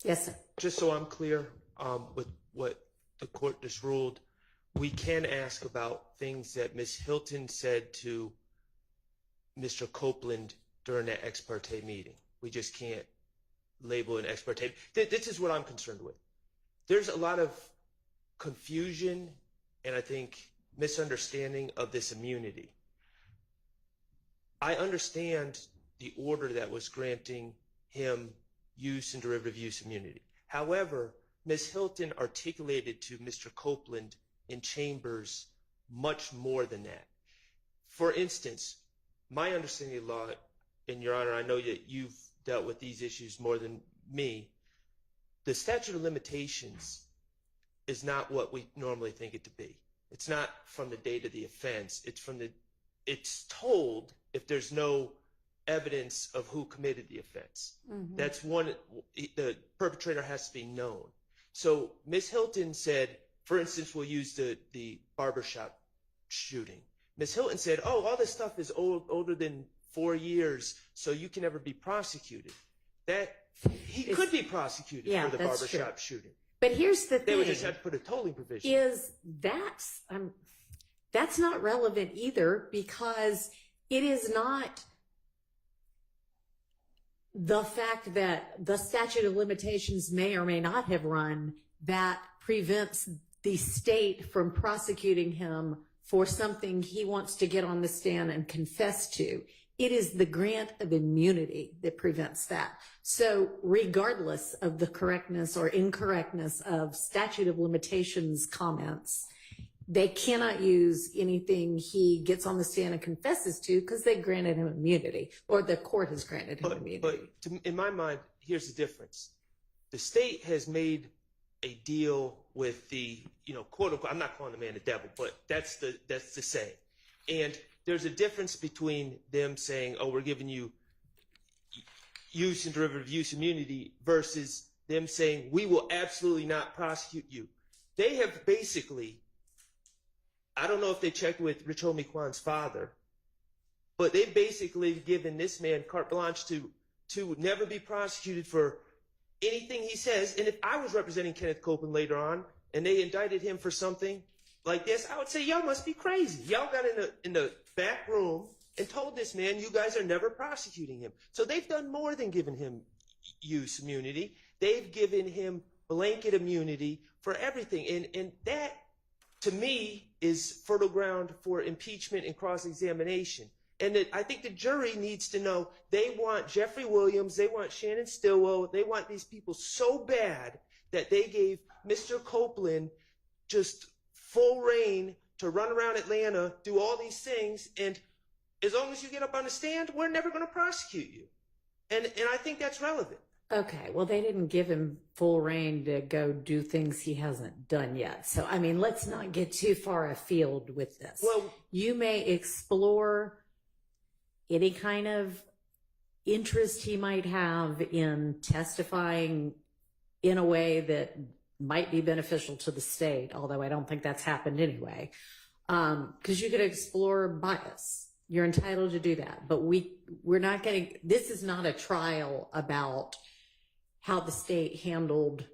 Yes, sir. Just so I'm clear with what the court just ruled, we can ask about things that Ms. Hilton said to Mr. Copeland during that ex parte meeting. We just can't label an ex parte. This is what I'm concerned with. There's a lot of confusion and I think misunderstanding of this immunity. I understand the order that was granting him use and derivative use immunity. However, Ms. Hilton articulated to Mr. Copeland in chambers much more than that. For instance, my understanding of law, and Your Honor, I know that you've dealt with these issues more than me, the statute of limitations is not what we normally think it to be. It's not from the date of the offense. It's told if there's no evidence of who committed the offense. Mm-hmm. That's one, the perpetrator has to be known. So Ms. Hilton said, for instance, we'll use the barbershop shooting. Ms. Hilton said, oh, all this stuff is older than 4 years, so you can never be prosecuted. He could be prosecuted for the barbershop shooting. But here's the thing. They would just have to put a tolling provision. That's not relevant either, because it is not the fact that the statute of limitations may or may not have run that prevents the state from prosecuting him for something he wants to get on the stand and confess to. It is the grant of immunity that prevents that. So regardless of the correctness or incorrectness of statute of limitations comments, they cannot use anything he gets on the stand and confesses to because they granted him immunity, or the court has granted him immunity. But in my mind, here's the difference. The state has made a deal with the, quote unquote, I'm not calling the man the devil, but that's the saying. And there's a difference between them saying, oh, we're giving you use and derivative use immunity versus them saying, we will absolutely not prosecute you. They have basically, I don't know if they checked with Rich Homie Kwan's father, but they've basically given this man carte blanche to never be prosecuted for anything he says. And if I was representing Kenneth Copeland later on and they indicted him for something like this, I would say, y'all must be crazy. Y'all got in the back room and told this man, you guys are never prosecuting him. So they've done more than giving him use immunity. They've given him blanket immunity for everything. And that, to me, is fertile ground for impeachment and cross-examination. And I think the jury needs to know they want Jeffrey Williams, they want Shannon Stillwell, they want these people so bad that they gave Mr. Copeland just full reign to run around Atlanta, do all these things, and as long as you get up on the stand, we're never going to prosecute you. And I think that's relevant. Okay, well, they didn't give him full reign to go do things he hasn't done yet. So, I mean, let's not get too far afield with this. Well, you may explore any kind of interest he might have in testifying in a way that might be beneficial to the state, although I don't think that's happened anyway, because you could explore bias. You're entitled to do that, but we're not getting, this is not a trial about how the state handled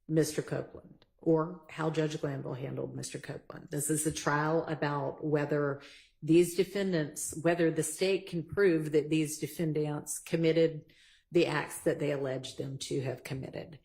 Mr. Copeland or how Judge Glanville handled Mr. Copeland. This is a trial about whether these defendants, whether the state can prove that these defendants committed the acts that they allege them to have committed.